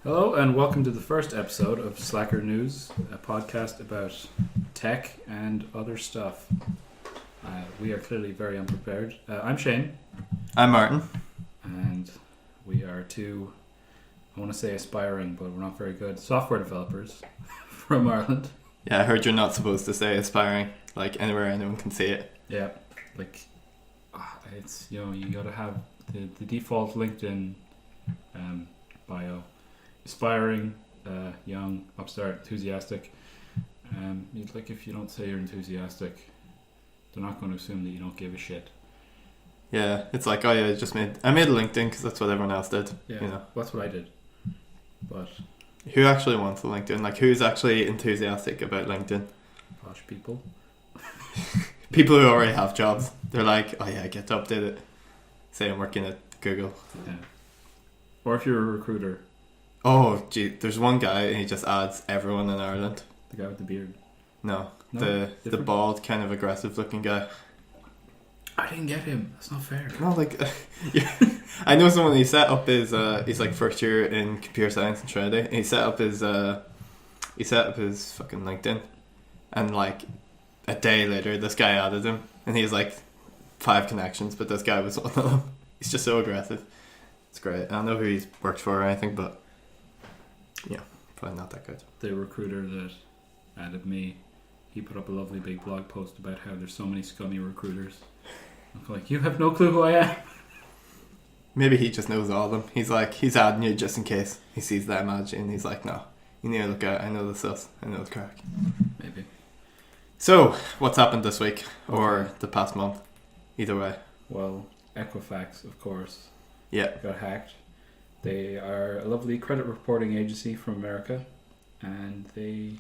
Hello and welcome to the first episode of Slacker News, a podcast about tech and other stuff. We are clearly very unprepared. I'm Shane. I'm Martin. And we are two, I want to say aspiring, but we're not very good, software developers from Ireland. Yeah, I heard you're not supposed to say aspiring, like anywhere anyone can see it. Yeah, it's, you gotta have the default LinkedIn bio. Aspiring, young, upstart, enthusiastic. If you don't say you're enthusiastic, they're not going to assume that you don't give a shit. Yeah, it's like, oh yeah, I made a LinkedIn because that's what everyone else did. Yeah, that's what I did. But who actually wants a LinkedIn? Like, who's actually enthusiastic about LinkedIn? Posh people. People who already have jobs. They're like, oh yeah, I get to update it. Say I'm working at Google. Yeah. Or if you're a recruiter. Oh, gee, there's one guy and he just adds everyone in Ireland. The guy with the beard? No, the bald, kind of aggressive looking guy. I didn't get him. That's not fair. No, I know someone. He set up his. He's like first year in computer science in Trinity. And he set up his fucking LinkedIn, and like a day later, this guy added him, and he has like 5 connections, but this guy was one of them. He's just so aggressive. It's great. I don't know who he's worked for or anything, but yeah, probably not that good. The recruiter that added me, he put up a lovely big blog post about how there's so many scummy recruiters. I'm like, you have no clue who I am. Maybe he just knows all of them. He's adding you just in case he sees that image and he's like, no, you need to look out. I know the sus. I know the crack. Maybe. So, what's happened this week or the past month? Either way. Well, Equifax, of course, got hacked. They are a lovely credit reporting agency from America, and they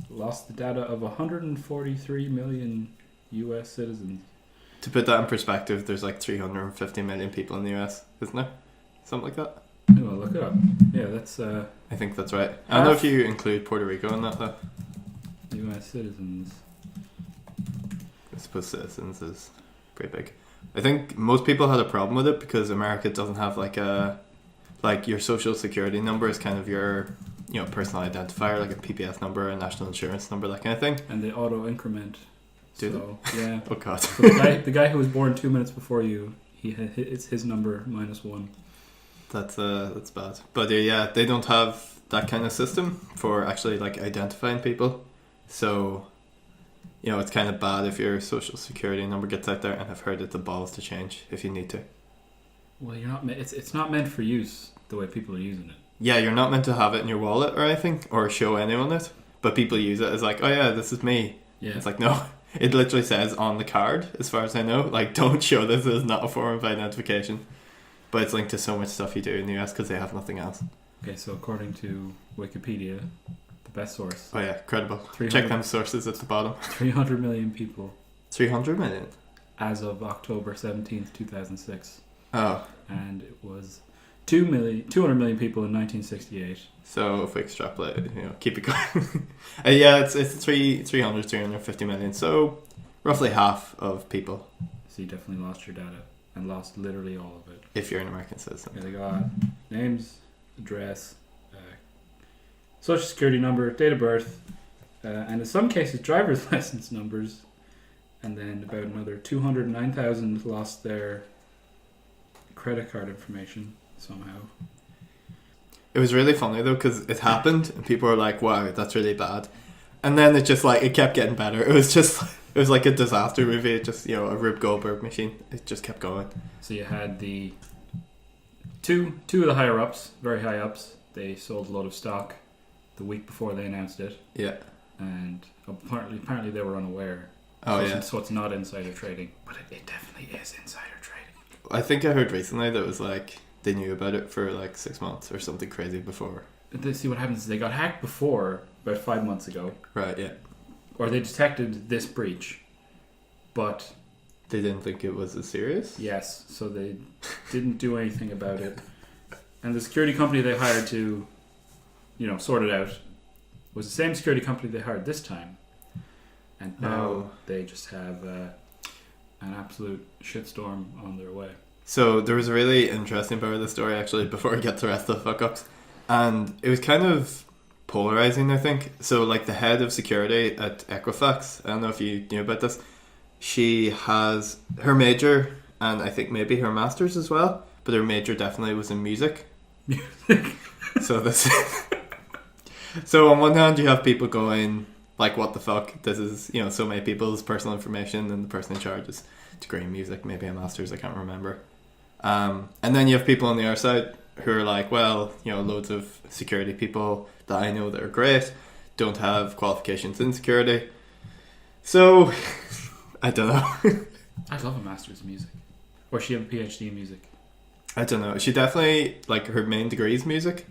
lost the data of 143 million US citizens. To put that in perspective, there's like 350 million people in the US, isn't there? Something like that? Well, look it up. Yeah, that's... I think that's right. I don't know if you include Puerto Rico in that, though. US citizens. I suppose citizens is pretty big. I think most people had a problem with it because America doesn't have like your social security number is kind of your personal identifier, like a PPS number, a national insurance number, that kind of thing. And they auto increment. Do they? Yeah. Oh god. So the guy who was born 2 minutes before you, it's his number -1. That's bad. But yeah, they don't have that kind of system for actually like identifying people. So it's kind of bad if your social security number gets out there, and I've heard it's the balls to change if you need to. Well, you're not. It's not meant for use the way people are using it. Yeah, you're not meant to have it in your wallet or anything, or show anyone it. But people use it as like, oh yeah, this is me. Yeah. It's like, no, it literally says on the card, as far as I know, like, don't show this as not a form of identification. But it's linked to so much stuff you do in the US because they have nothing else. Okay, so according to Wikipedia, the best source. Oh yeah, credible. Check them sources at the bottom. 300 million people. 300 million? As of October 17th, 2006. Oh. And it was 200 million people in 1968. So if we extrapolate it, keep it going. Yeah, it's 350 million. So roughly half of people. So you definitely lost your data and lost literally all of it. If you're an American citizen. Yeah, they got names, address, social security number, date of birth, and in some cases driver's license numbers. And then about another 209,000 lost their credit card information somehow. It was really funny though because it happened and people were like, wow, that's really bad. And then it kept getting better. It was like a disaster movie. It just, a Rube Goldberg machine. It just kept going. So you had the two of the higher ups, very high ups. They sold a lot of stock the week before they announced it. Yeah. And apparently they were unaware. Oh yeah. So it's not insider trading, but it definitely is insider trading. I think I heard recently that it was like they knew about it for like 6 months or something crazy before. See what happens is they got hacked before, about 5 months ago. Right, yeah. Or they detected this breach, but they didn't think it was as serious? Yes, so they didn't do anything about it. And the security company they hired to, sort it out was the same security company they hired this time. And now they just have an absolute shitstorm on their way. So there was a really interesting part of the story actually before we get to the rest of the fuck ups. And it was kind of polarizing, I think. So, like, the head of security at Equifax, I don't know if you knew about this, she has her major, and I think maybe her master's as well, but her major definitely was in music. So this so on one hand you have people going like, what the fuck, this is, you know, so many people's personal information, and the person in charge is degree in music, maybe a master's, I can't remember. And then you have people on the other side who are like, well, you know, loads of security people that I know that are great don't have qualifications in security. So I don't know. I'd love a master's in music. Or she have a PhD in music. I don't know. She definitely, like, her main degree is music.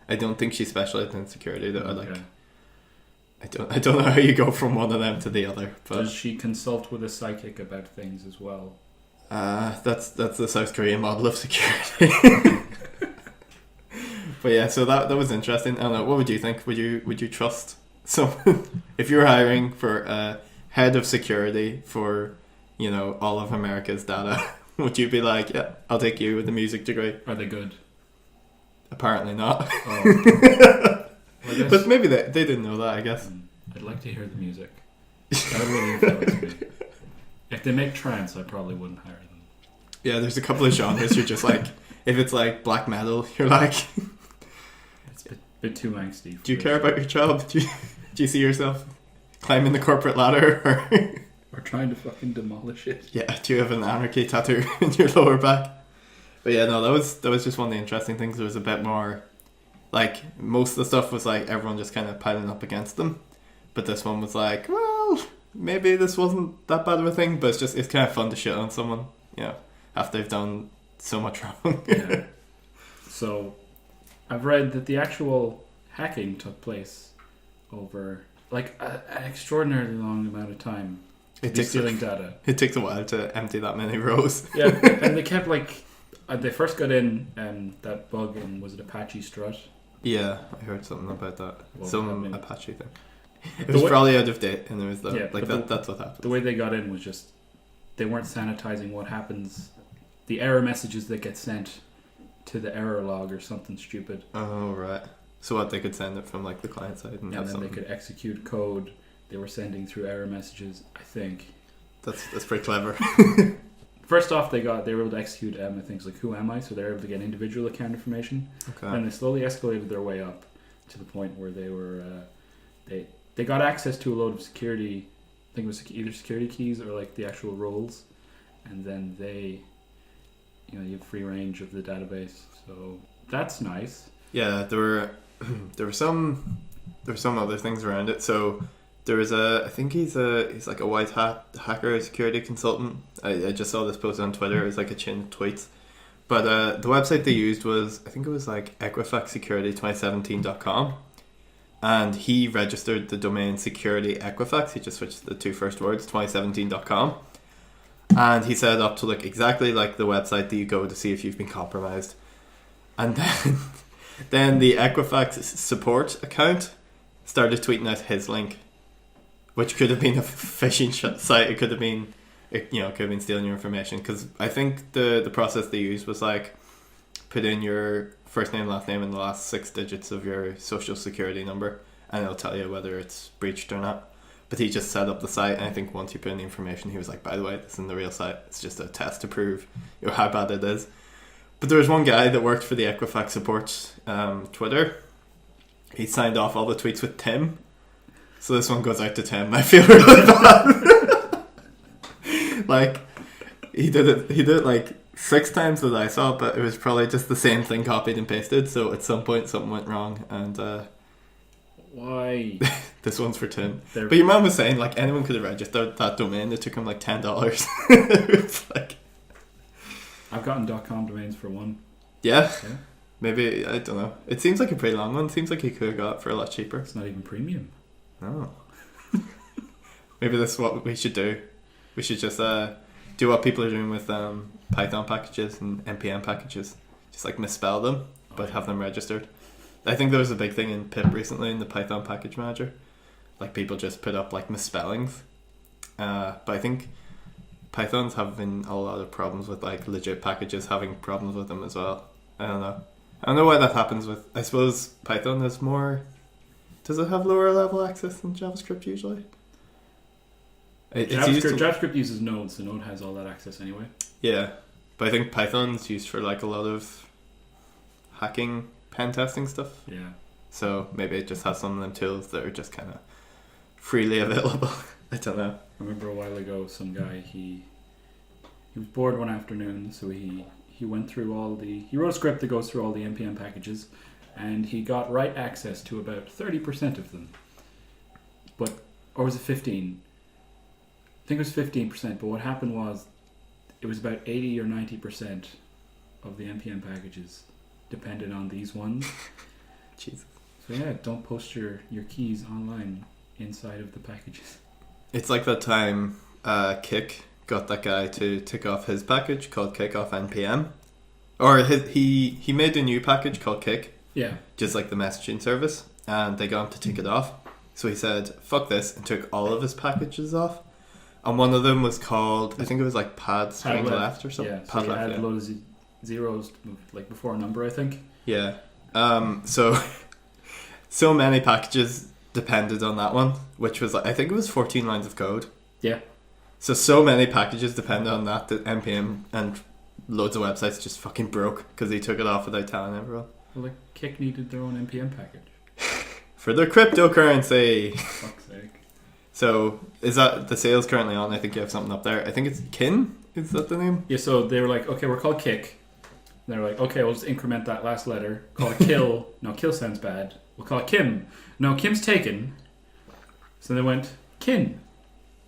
I don't think she specialized in security though. Okay. I don't know how you go from one of them to the other. But does she consult with a psychic about things as well? That's the South Korean model of security. But yeah, so that was interesting. I don't know. What would you think? Would you trust someone if you were hiring for a head of security for, you know, all of America's data? Would you be like, yeah, I'll take you with a music degree? Are they good? Apparently not. Oh. Well, but maybe they didn't know that, I guess. I'd like to hear the music. That would really influence me. If they make trance, I probably wouldn't hire them. Yeah, there's a couple of genres you're just like, if it's like black metal, you're like, it's a bit too angsty. Do you care about your job? Do you see yourself climbing the corporate ladder? Or trying to fucking demolish it? Yeah, do you have an anarchy tattoo in your lower back? But yeah, no, that was just one of the interesting things. There was a bit more, like, most of the stuff was like everyone just kind of piling up against them, but this one was like, well, maybe this wasn't that bad of a thing, but it's kind of fun to shit on someone, you know, after they've done so much wrong. Yeah. So I've read that the actual hacking took place over like an extraordinarily long amount of time. Stealing data. It takes a while to empty that many rows. Yeah, and they kept like they first got in that bug in, was it Apache Strut? Yeah, I heard something about that. Well, Some Apache thing. It was probably out of date, and it was that's what happened. The way they got in was just they weren't sanitizing what happens, the error messages that get sent to the error log or something stupid. Oh right. So what, they could send it from like the client side and have then something. They could execute code they were sending through error messages, I think. That's pretty clever. First off, they were able to execute things like who am I, so they were able to get individual account information. Okay. And they slowly escalated their way up to the point where they were they got access to a load of security. I think it was either security keys or like the actual roles, and then you have free range of the database. So that's nice. Yeah, there were some other things around it. So there was I think he's like a white hat hacker, a security consultant. I just saw this post on Twitter. It was like a chain of tweets. But the website they used was, I think it was like equifaxsecurity2017.com. And he registered the domain security Equifax. He just switched the two first words, 2017.com. And he set it up to look exactly like the website that you go to see if you've been compromised. And then the Equifax support account started tweeting out his link, which could have been a phishing site. It could have been, could have been stealing your information. Because I think the process they used was like, put in your first name, last name, and the last 6 digits of your social security number, and it'll tell you whether it's breached or not. But he just set up the site, and I think once you put in the information, he was like, by the way, this isn't the real site. It's just a test to prove how bad it is. But there was one guy that worked for the Equifax support Twitter. He signed off all the tweets with Tim. So this one goes out to Tim. I feel really bad. Like, he did it like 6 times that I saw, but it was probably just the same thing copied and pasted. So at some point something went wrong, and why? This one's for Tim. But your mum was saying like anyone could have registered that domain. It took him like $10. It's like, I've gotten .com domains for one. Yeah. Maybe, I don't know. It seems like a pretty long one. It seems like he could have got it for a lot cheaper. It's not even premium. No. Maybe that's what we should do. We should just do what people are doing with Python packages and NPM packages. Just like misspell them, but have them registered. I think there was a big thing in pip recently in the Python package manager. Like people just put up like misspellings. But I think Python's having a lot of problems with like legit packages having problems with them as well. I don't know. I don't know why that happens with. I suppose Python is more. Does it have lower level access than JavaScript usually? It's used to, JavaScript uses Node, so Node has all that access anyway. yeah, but I think Python's used for like a lot of hacking, pen testing stuff. Yeah. So maybe it just has some of them tools that are just kind of freely available. I don't know. I remember a while ago, some guy he was bored one afternoon, so he went through he wrote a script that goes through all the npm packages, and he got write access to about 30% of them. Or was it 15? I think it was 15%. But what happened was, it was about 80 or 90% of the npm packages depended on these ones. Jesus. So yeah, don't post your keys online inside of the packages. It's like that time Kik got that guy to tick off his package called Kick off npm, or he made a new package called Kik, Yeah. just like the messaging service, and they got him to tick it off. So he said fuck this and took all of his packages off, and one of them was called, I think it was like pad string left or something. Yeah, so pad you left, add yeah. a load of zeros like before a number, I think. Yeah. So so many packages depended on that one, which was like, I think it was 14 lines of code. Yeah. So many packages depended on that npm and loads of websites just fucking broke because he took it off without telling everyone. Well, like Kik needed their own npm package. For their cryptocurrency. For fuck's sake. So is that the sales currently on? I think you have something up there. I think it's Kin. Is that the name? Yeah. So they were like, okay, we're called Kik. And they're like, okay, we'll just increment that last letter. Call it Kill. No, Kill sounds bad. We'll call it Kim. No, Kim's taken. So they went Kin,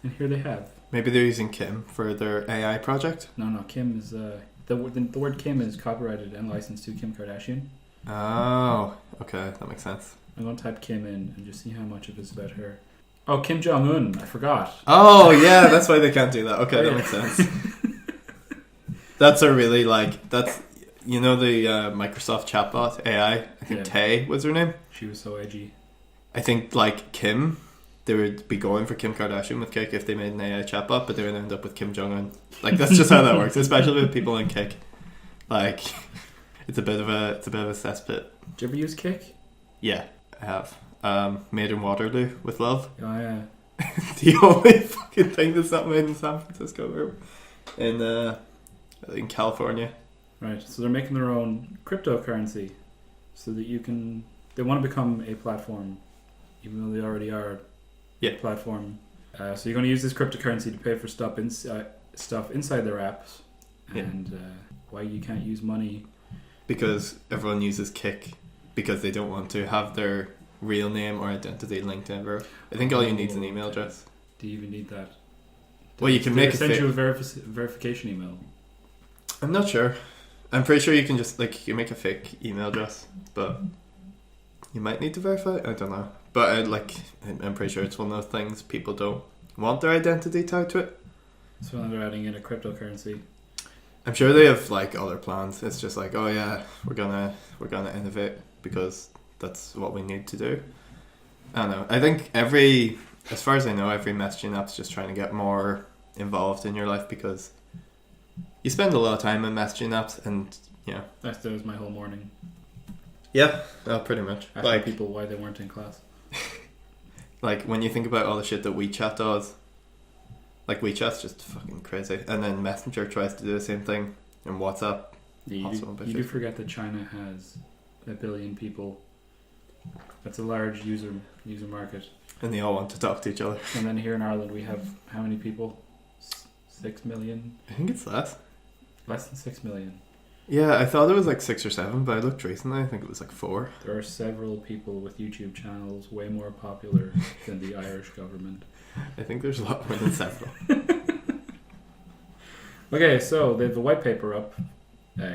and here they have. Maybe they're using Kim for their AI project. No, Kim is the word Kim is copyrighted and licensed to Kim Kardashian. Oh, okay, that makes sense. I'm gonna type Kim in and just see how much of it's about her. Oh, Kim Jong Un. I forgot. Oh yeah, that's why they can't do that. Okay, Oh, that yeah. makes sense. That's a really that's the Microsoft chatbot AI. I think Yeah. Tay was her name. She was so edgy. I think like Kim, they would be going for Kim Kardashian with Kik if they made an AI chatbot, but they would end up with Kim Jong Un. Like that's just how that works, especially with people in Kik. Like it's a bit of a cesspit. Did you ever use Kik? Yeah, I have. Made in Waterloo with love. Oh yeah. The only fucking thing that's not made in San Francisco or in California. Right. So they're making their own cryptocurrency, so that they want to become a platform, even though they already are. Yeah. A platform. So you're going to use this cryptocurrency to pay for stuff inside their apps, Yeah. and why you can't use money. Because everyone uses Kik because they don't want to have their real name or identity linked to ever. I think all you need is an email address. Do you even need that? Well, you can make send it you a verification email. I'm not sure. I'm pretty sure you can just you make a fake email address, but you might need to verify. I don't know, but I'm pretty sure it's one of those things people don't want their identity tied to it. So now they're adding in a cryptocurrency. I'm sure they have other plans. It's just oh yeah, we're gonna innovate because that's what we need to do. I don't know. I think as far as I know, every messaging app's just trying to get more involved in your life because you spend a lot of time in messaging apps, and That was my whole morning. yeah, pretty much. Asking people why they weren't in class. When you think about all the shit that WeChat does, WeChat's just fucking crazy, and then Messenger tries to do the same thing, and WhatsApp. You do forget that China has 1 billion people. That's a large user market. And they all want to talk to each other. And then here in Ireland we have how many people? 6 million? I think it's less. Less than 6 million. Yeah, I thought it was 6 or 7, but I looked recently. I think it was 4. There are several people with YouTube channels way more popular than the Irish government. I think there's a lot more than several. Okay, so they have the white paper up.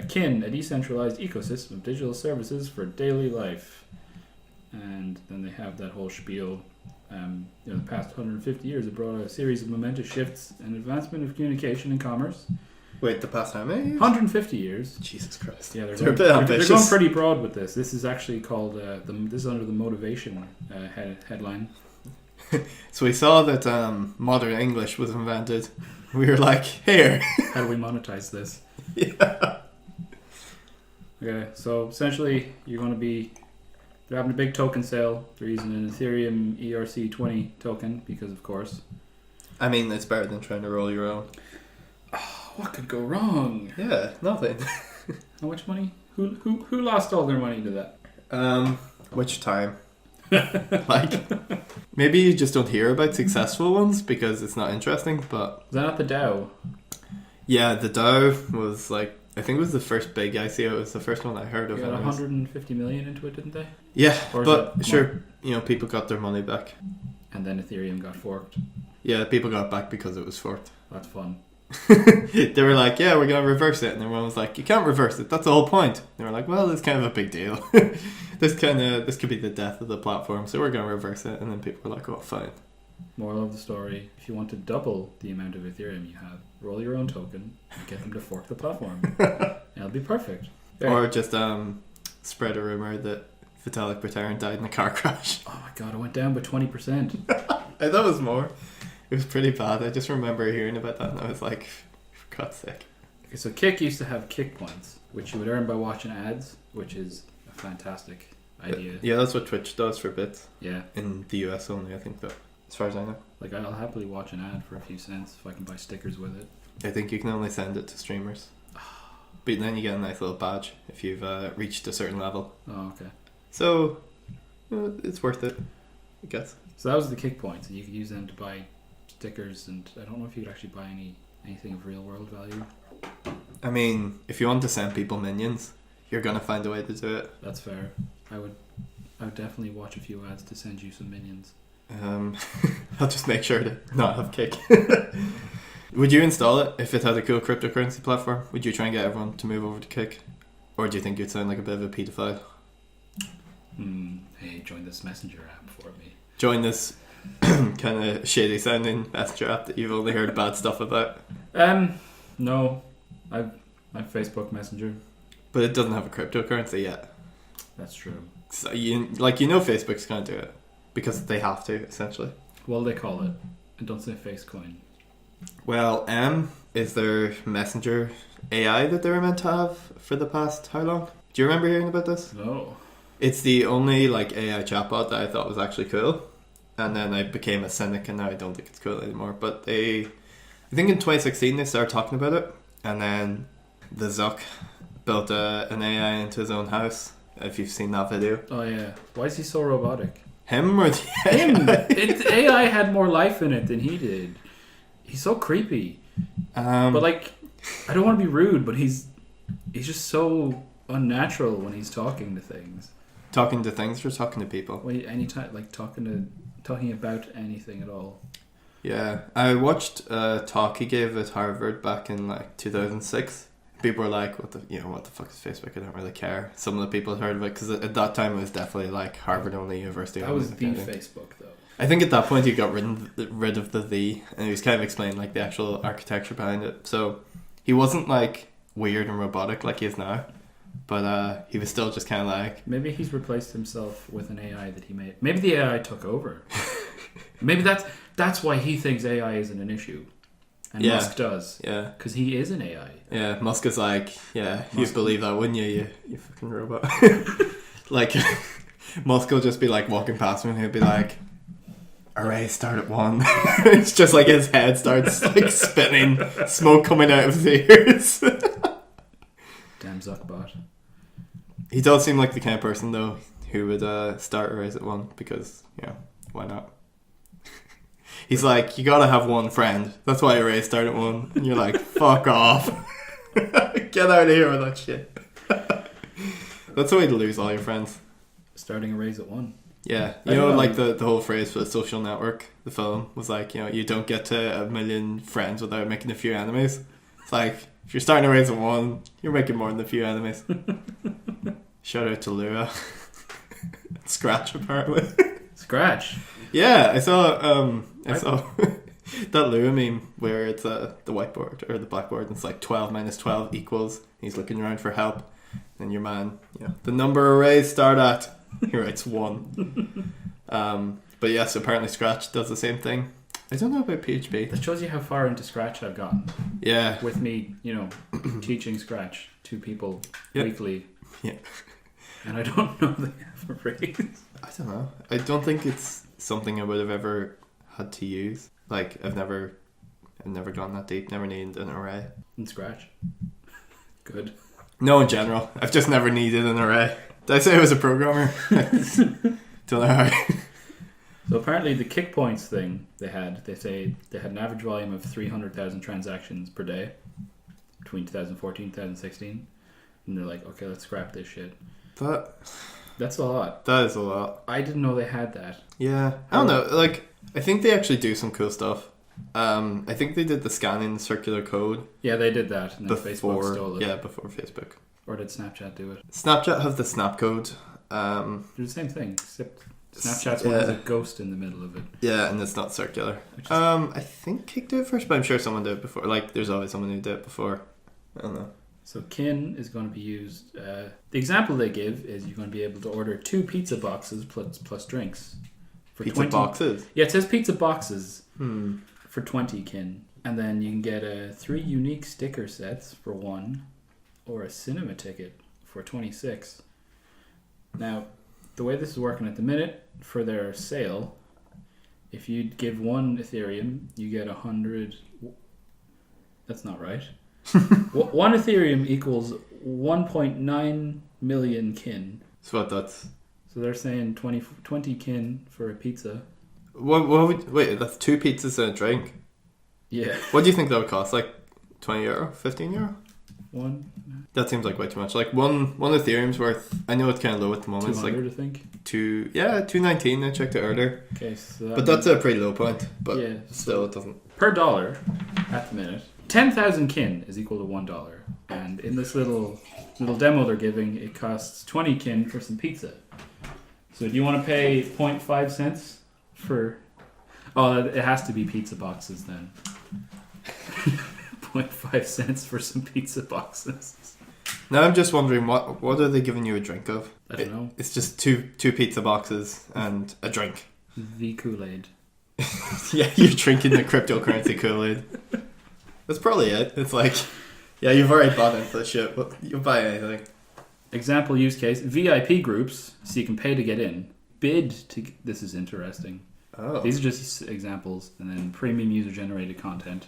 Kin, a decentralized ecosystem of digital services for daily life. And then they have that whole spiel. The past 150 years have brought a series of momentous shifts and advancement of communication and commerce. Wait, the past how many years? 150 years. Jesus Christ. Yeah, They're a they're bit ambitious. going pretty broad with this. This is actually called this is under the motivation headline. So we saw that modern English was invented. We were like, here. How do we monetize this? Yeah. Okay, so essentially they're having a big token sale. They're using an Ethereum ERC20 token because, of course. I mean, it's better than trying to roll your own. Oh, what could go wrong? Yeah, nothing. How much money? Who lost all their money to that? Which time? Like, maybe you just don't hear about successful ones because it's not interesting, but... Is that not the DAO? Yeah, the DAO was like, I think it was the first big ICO. It was the first one I heard of. They got 150 million into it, didn't they? Yeah, Or but sure, people got their money back. And then Ethereum got forked. Yeah, people got it back because it was forked. That's fun. They were like, yeah, we're going to reverse it. And everyone was like, you can't reverse it. That's the whole point. They were like, well, it's kind of a big deal. This could be the death of the platform. So we're going to reverse it. And then people were like, oh, fine. Moral of the story, if you want to double the amount of Ethereum you have, roll your own token and get them to fork the platform. It'll be perfect. There. Or just spread a rumor that Vitalik Buterin died in a car crash. Oh my god, it went down by 20%. I thought it was more. It was pretty bad. I just remember hearing about that and I was like, for God's sake. Okay, so Kik used to have Kik points, which you would earn by watching ads, which is a fantastic idea. Yeah, that's what Twitch does for bits. Yeah. In the US only, I think, though. As far as I know. Like, I'll happily watch an ad for a few cents if I can buy stickers with it. I think you can only send it to streamers. But then you get a nice little badge if you've reached a certain level. Oh, okay. So, it's worth it, I guess. So that was the Kik points, and you could use them to buy stickers, and I don't know if you could actually buy anything of real world value. I mean, if you want to send people minions, you're going to find a way to do it. That's fair. I would definitely watch a few ads to send you some minions. I'll just make sure to not have Kik. Would you install it if it had a cool cryptocurrency platform? Would you try and get everyone to move over to Kik? Or do you think you'd sound like a bit of a paedophile? Hey, join this messenger app for me. Join this kind of shady sounding messenger app that you've only heard bad stuff about. No. I've Facebook Messenger. But it doesn't have a cryptocurrency yet. That's true. So Facebook's going to do it. Because they have to, essentially. Well, they call it. And don't say Facecoin. Well, is their messenger AI that they were meant to have for the past how long? Do you remember hearing about this? No. It's the only AI chatbot that I thought was actually cool. And then I became a cynic and now I don't think it's cool anymore. But I think in 2016 they started talking about it. And then the Zuck built an AI into his own house. If you've seen that video. Oh yeah. Why is he so robotic? Him or the AI? Him! AI had more life in it than he did. He's so creepy. But I don't want to be rude, but he's just so unnatural when he's talking to things. Talking to things or talking to people? Wait, anytime, talking about anything at all. Yeah, I watched a talk he gave at Harvard back in 2006. People were like, what the fuck is Facebook? I don't really care. Some of the people had heard of it because at that time it was definitely Harvard only, university that only. That was the Facebook though. I think at that point he got rid of the and he was kind of explaining the actual architecture behind it. So he wasn't weird and robotic like he is now, but he was still just kind of maybe he's replaced himself with an AI that he made. Maybe the AI took over. Maybe that's why he thinks AI isn't an issue. And Musk does. Yeah. Because he is an AI. Yeah, Musk is you'd believe that, wouldn't you? You fucking robot. Musk will just be walking past him and he'll be like, array start at 1. It's just his head starts spinning, smoke coming out of his ears. Damn Zuckbot. He does seem like the kind of person though who would start arrays at 1 because, why not? He's you gotta have one friend. That's why arrays start at 1. And you're like, fuck off. Get out of here with that shit. That's the way to lose all your friends. Starting arrays at 1. Yeah. The whole phrase for The Social Network, the film, was you don't get to 1 million friends without making a few enemies. It's if you're starting arrays at 1, you're making more than a few enemies. Shout out to Lua. Scratch, apparently. Scratch? Yeah, I saw that Lua meme where it's the whiteboard or the blackboard and it's 12 minus 12 equals. He's looking around for help. And your man, the number arrays start at, he writes 1. But yes, apparently Scratch does the same thing. I don't know about PHP. That shows you how far into Scratch I've gotten. Yeah. With me, teaching Scratch to people weekly. Yeah. And I don't know they have a race. I don't know. I don't think it's something I would have ever had to use. Like, I've never gone that deep, never needed an array. In Scratch. Good. No, in general. I've just never needed an array. Did I say I was a programmer? Don't know how. So apparently the kick points thing they say they had an average volume of 300,000 transactions per day between 2014 and 2016. And they're like, okay, let's scrap this shit. That's a lot. That is a lot. I didn't know they had that. Yeah. I don't know. Like, I think they actually do some cool stuff. I think they did the scanning circular code. Yeah, they did that. And then Facebook stole it. Yeah, before Facebook. Or did Snapchat do it? Snapchat have the snap code. They're the same thing, except Snapchat's one has a ghost in the middle of it. Yeah, and it's not circular. I think Kik did it first, but I'm sure someone did it before. Like, there's always someone who did it before. I don't know. So kin is going to be used. The example they give is you're going to be able to order 2 pizza boxes plus drinks. For Pizza 20 boxes? Yeah, it says pizza boxes for 20 kin. And then you can get 3 unique sticker sets for 1 or a cinema ticket for 26. Now, the way this is working at the minute for their sale, if you give 1 Ethereum, you get 100. That's not right. 1 Ethereum equals 1.9 million kin. So what that's... So they're saying 20 kin for a pizza. Wait, that's 2 pizzas and a drink? Yeah. What do you think that would cost? Like €20? €15? 1? That seems like way too much. Like one Ethereum's worth, I know it's kind of low at the moment. 200, it's like I think. 219. I checked it earlier. Okay, so but that's a pretty low point. But yeah, still, it doesn't. Per dollar at the minute, 10,000 kin is equal to $1. And in this little demo they're giving, it costs 20 kin for some pizza. So do you want to pay 0.5 cents for... Oh, it has to be pizza boxes then. 0.5 cents for some pizza boxes. Now I'm just wondering, what are they giving you a drink of? I don't know. It's just two pizza boxes and a drink. The Kool-Aid. Yeah, you're drinking the cryptocurrency Kool-Aid. That's probably it. It's like, yeah, you've already bought into the shit, but you'll buy anything. Example use case, VIP groups, so you can pay to get in. Bid to... This is interesting. Oh. These are just examples, and then premium user-generated content.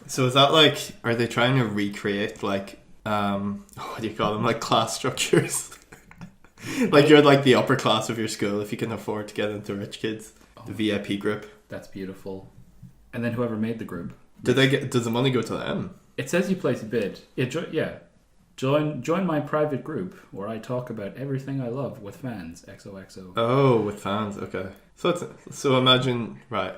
So is that like, are they trying to recreate like, what do you call them, like class structures? Like you're like the upper class of your school if you can afford to get into rich kids. The VIP group. That's beautiful. And then whoever made the group. Does the money go to them? It says you place a bid. Yeah, join my private group where I talk about everything I love with fans. XOXO. Oh, with fans. Okay. So imagine, right,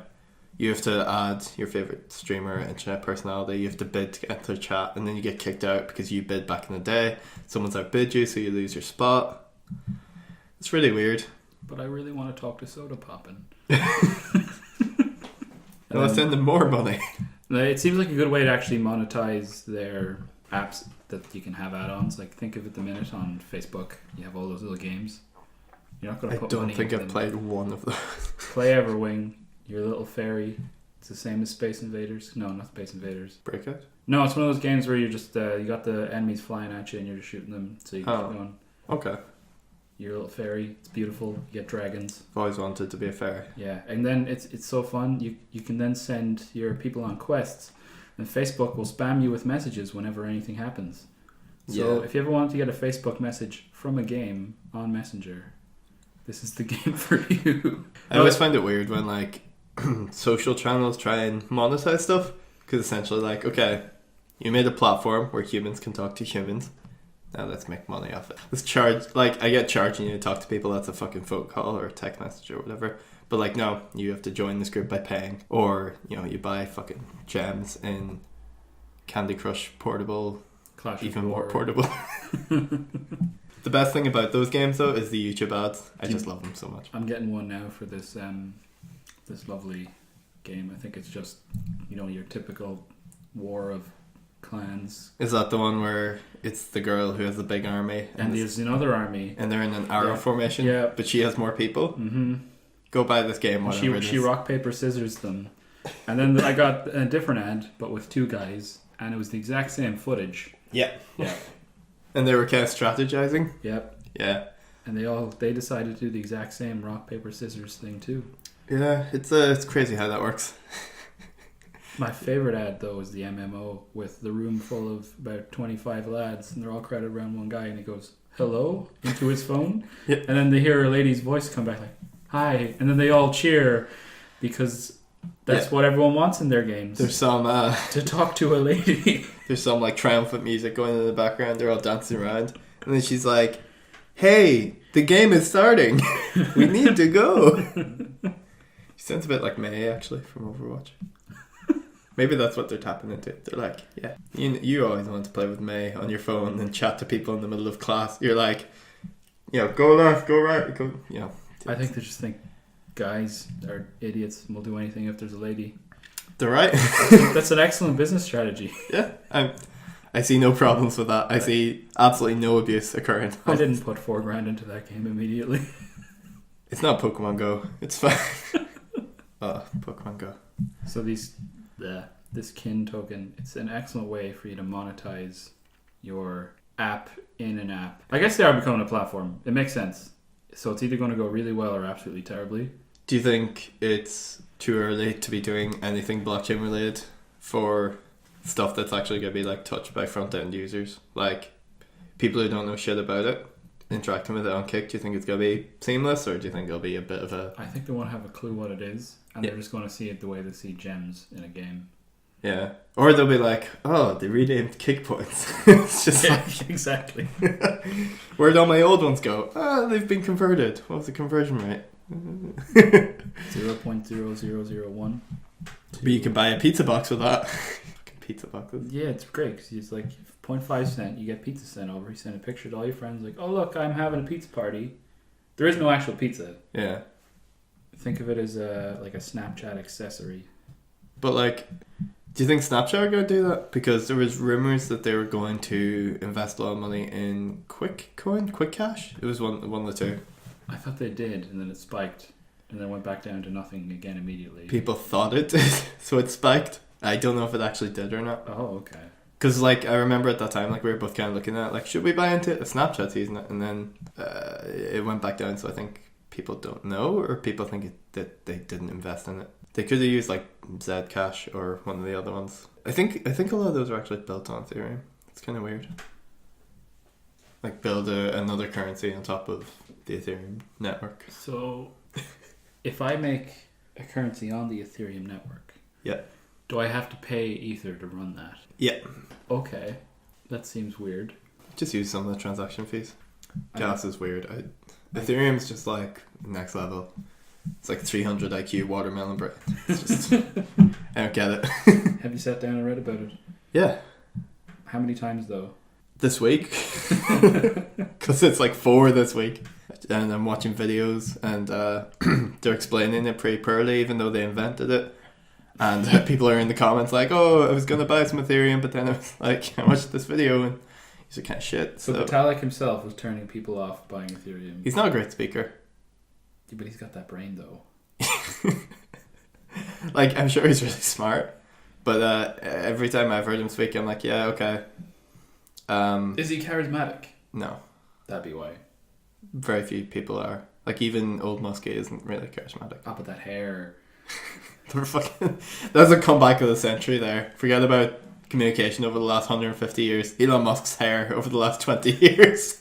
you have to add your favorite streamer, internet personality. You have to bid to get into the chat, and then you get kicked out because you bid back in the day. Someone's outbid you, so you lose your spot. It's really weird. But I really want to talk to Soda Poppin'. And I'll send them more money. It seems like a good way to actually monetize their apps that you can have add-ons. Like, think of it the minute on Facebook. You have all those little games. You're not going to put money into them. I don't think I've played one of those. Play Everwing. Your little fairy. It's the same as Space Invaders. No, not Space Invaders. Breakout? No, it's one of those games where you're just you got the enemies flying at you and you're just shooting them. So you keep going. Okay. Your little fairy. It's beautiful. You get dragons. I've always wanted to be a fairy. Yeah, and then it's so fun. You can then send your people on quests, and Facebook will spam you with messages whenever anything happens. So if you ever want to get a Facebook message from a game on Messenger, this is the game for you. I always find it weird when like social channels try and monetize stuff, because essentially like, okay, you made a platform where humans can talk to humans. Now let's make money off it. Let's charge, like, I get charging you to talk to people. That's a fucking phone call or a text message or whatever. But like, no, you have to join this group by paying, or you know, you buy fucking gems in Candy Crush Portable, Clash even more portable. The best thing about those games though is the YouTube ads. I just love them so much. I'm getting one now for this this lovely game. I think it's just, you know, your typical war of clans. Is that the one where it's the girl who has the big army and there's another army and they're in an arrow formation? Yeah, but she has more people. Mm-hmm. Go buy this game. She rock paper scissors them, and then I got a different ad but with 2 guys, and it was the exact same footage. Yeah. And they were kind of strategizing. Yep. Yeah. And they decided to do the exact same rock, paper, scissors thing too. Yeah, it's crazy how that works. My favorite ad though is the MMO with the room full of about 25 lads, and they're all crowded around one guy, and he goes hello into his phone, Yeah. and then they hear a lady's voice come back like hi, and then they all cheer because that's what everyone wants in their games. There's some to talk to a lady. There's some like triumphant music going in the background. They're all dancing around, and then she's like, "Hey, the game is starting. We need to go." She sounds a bit like May actually from Overwatch. Maybe that's what they're tapping into. They're like, yeah, you always want to play with May on your phone and chat to people in the middle of class. You're like, go left, go right, go. I think they just think guys are idiots and will do anything if there's a lady. They're right. That's an excellent business strategy. Yeah, I see no problems with that. I see absolutely no abuse occurring. I didn't put $4,000 into that game immediately. It's not Pokemon Go. It's fine. Pokemon Go. So this kin token, it's an excellent way for you to monetize your app in an app. I guess they are becoming a platform. It makes sense. So it's either going to go really well or absolutely terribly. Do you think it's too early to be doing anything blockchain related for stuff that's actually going to be like touched by front end users? Like people who don't know shit about it, interacting with it on Kick, do you think it's going to be seamless, or do you think it'll be a bit of a... I think they won't have a clue what it is, and they're just going to see it the way they see gems in a game. Yeah. Or they'll be like, oh, they renamed Kick Points. It's just like... Exactly. Where'd all my old ones go? They've been converted. What was the conversion rate? 0.0001. But you can buy a pizza box with that. Fucking pizza boxes. Yeah, it's great because it's like 0.5 cent, you get pizza sent over. You send a picture to all your friends, like, oh look, I'm having a pizza party. There is no actual pizza. Yeah. Think of it as like a Snapchat accessory. But like, do you think Snapchat are going to do that? Because there was rumors that they were going to invest a lot of money in Quick Cash. It was one of the two. I thought they did, and then it spiked, and then went back down to nothing again immediately. People thought it did, so it spiked. I don't know if it actually did or not. Oh, okay. Because like I remember at that time, like we were both kind of looking at it, like, should we buy into it? Snapchat's using it, and then it went back down. So I think people don't know, or people think that they didn't invest in it. They could have used like Zcash or one of the other ones. I think a lot of those are actually built on Ethereum. It's kind of weird. Like build another currency on top of the Ethereum network. So, if I make a currency on the Ethereum network, yeah, do I have to pay Ether to run that? Yeah. Okay, that seems weird. Just use some of the transaction fees. Gas is weird. Ethereum's just like next level. It's like 300 IQ watermelon brain. It's just I don't get it. Have you sat down and read about it? Yeah. How many times though? This week, because it's like 4 this week, and I'm watching videos, and they're explaining it pretty poorly, even though they invented it. And people are in the comments like, "Oh, I was gonna buy some Ethereum, but then I was like, I watched this video and he's like, kind of shit." So Vitalik himself was turning people off buying Ethereum. He's not a great speaker, but he's got that brain though. Like, I'm sure he's really smart, but every time I've heard him speak, I'm like, yeah, okay. Is he charismatic? No. That'd be why. Very few people are. Like, even old Muskie isn't really charismatic. Oh, but that hair. That's a comeback of the century there. Forget about communication over the last 150 years. Elon Musk's hair over the last 20 years.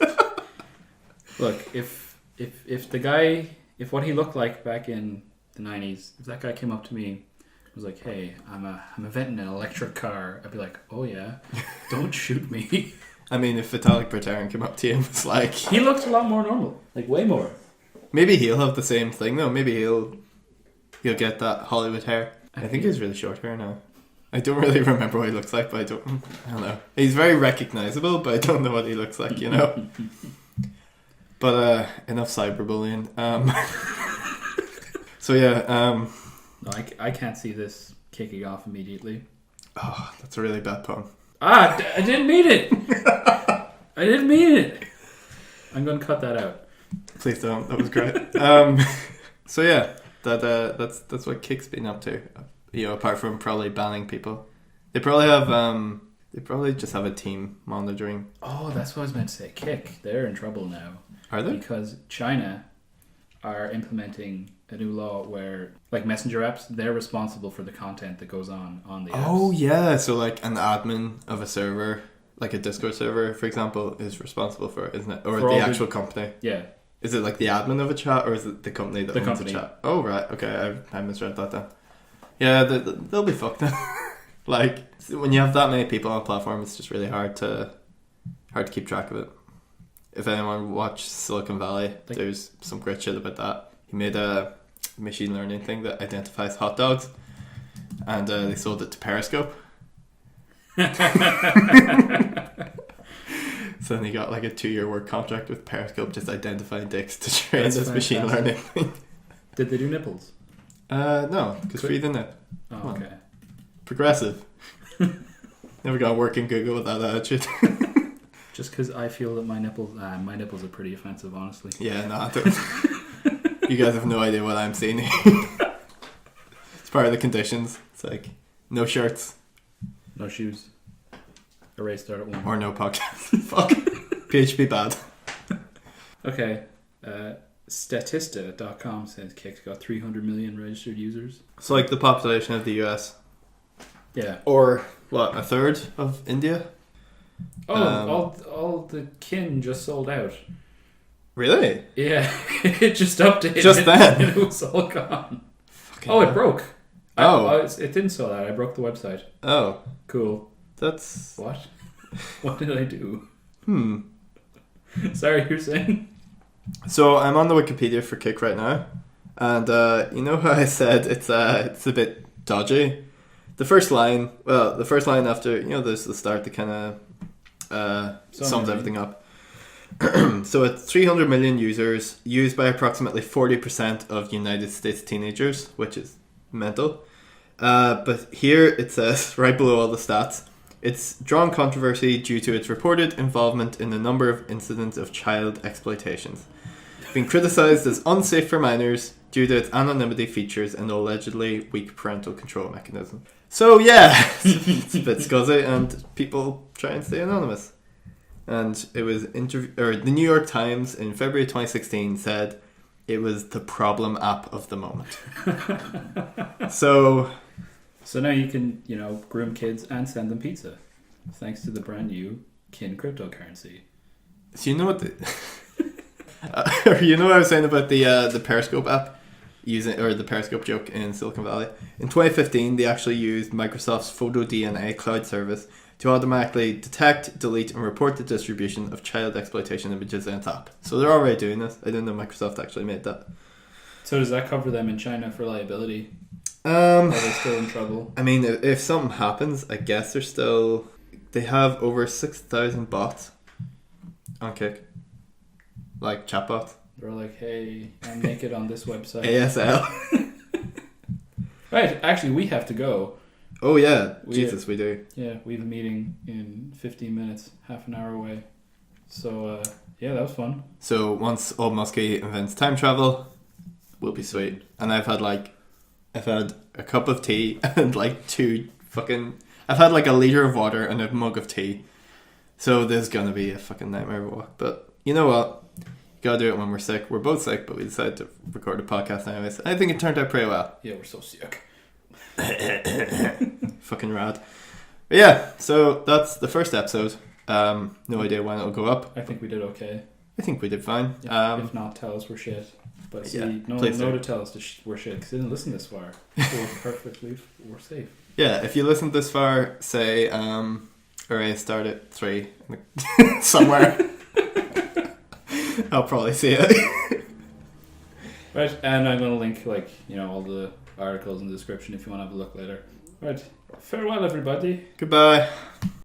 Look, if the guy, if what he looked like back in the 90s, if that guy came up to me, was like, "Hey, I'm inventing an electric car," I'd be like, "Oh yeah, don't shoot me." I mean, if Vitalik Buterin came up to you and was like... He looked a lot more normal. Like, way more. Maybe he'll have the same thing, though. Maybe he'll get that Hollywood hair. I think he has really short hair now. I don't really remember what he looks like, but I don't know. He's very recognisable, but I don't know what he looks like, you know? But enough cyberbullying. So yeah... No, I can't see this kicking off immediately. Oh, that's a really bad pun. I didn't mean it. I didn't mean it. I'm going to cut that out. Please don't. That was great. So yeah, that's what Kick's been up to. You know, apart from probably banning people, they probably have They probably just have a team monitoring. Oh, that's what I was meant to say. Kick. They're in trouble now. Are they? Because China are implementing a new law where, like messenger apps, they're responsible for the content that goes on the apps. Oh, yeah. So, like, an admin of a server, like a Discord server, for example, is responsible for it, isn't it? Or For the all actual company. Yeah. Is it like the admin of a chat, or is it the company that owns the chat? Oh, right. Okay, I misread that then. Yeah, they'll be fucked now. Like, when you have that many people on a platform, it's just really hard to keep track of it. If anyone watched Silicon Valley, there's some great shit about that. He made a machine learning thing that identifies hot dogs, and they sold it to Periscope. So then he got like a 2-year work contract with Periscope, just identifying dicks to train this machine learning thing. Did they do nipples? No, because free the nip. Oh, okay. Progressive. Never got work in Google with that attitude. Just because I feel that my nipples are pretty offensive, honestly. Yeah, no, you guys have no idea what I'm seeing here. It's part of the conditions. It's like, no shirts. No shoes. A race start at 1. Or no podcast. Fuck. PHP bad. Okay. Statista.com says Kick's got 300 million registered users. It's like the population of the US. Yeah. Or, what, a third of India? Oh, all the kin just sold out. Really? Yeah. It just updated. Just then? It was all gone. Fucking Oh, it broke. Oh. It didn't sell out. I broke the website. Oh. Cool. That's... What? What did I do? Hmm. Sorry, you're saying? So I'm on the Wikipedia for Kick right now, and you know how I said it's a bit dodgy. The first line after there's the start that kind of sums everything up. So it's 300 million users, used by approximately 40% of United States teenagers, which is mental. But here it says right below all the stats, it's drawn controversy due to its reported involvement in a number of incidents of child exploitations. Been criticised as unsafe for minors due to its anonymity features and allegedly weak parental control mechanism. So yeah, it's a bit scuzzy and people try and stay anonymous. And it was the New York Times in February 2016 said it was the problem app of the moment. So now you can, groom kids and send them pizza, thanks to the brand new Kin cryptocurrency. So you know what you know what I was saying about the Periscope app the Periscope joke in Silicon Valley? In 2015, they actually used Microsoft's PhotoDNA cloud service to automatically detect, delete, and report the distribution of child exploitation images in its app. So they're already doing this. I didn't know Microsoft actually made that. So does that cover them in China for liability? Are they still in trouble? I mean, if something happens, I guess they have over 6,000 bots on Kick. Like chatbots. They're like, hey, I'm naked on this website. ASL. Right, actually, we have to go. Oh, yeah. Jesus, we do. Yeah, we have a meeting in 15 minutes, half an hour away. So, yeah, that was fun. So, once Old Muskie invents time travel, we'll be sweet. And I've had a cup of tea and I've had like a liter of water and a mug of tea. So, this is going to be a fucking nightmare walk. But, you know what? Gotta do it when we're sick. We're both sick, but we decided to record a podcast anyways. I think it turned out pretty well. Yeah, we're so sick. Fucking rad. But yeah, so that's the first episode. No idea when it'll go up. I think we did okay. I think we did fine. If not, tell us we're shit. But see, yeah, no to tell us we're shit because they didn't listen this far. So we're safe. Yeah, if you listened this far, say, alright, start at 3 somewhere. I'll probably see it. Right, and I'm going to link all the articles in the description if you want to have a look later. Right, farewell everybody. Goodbye.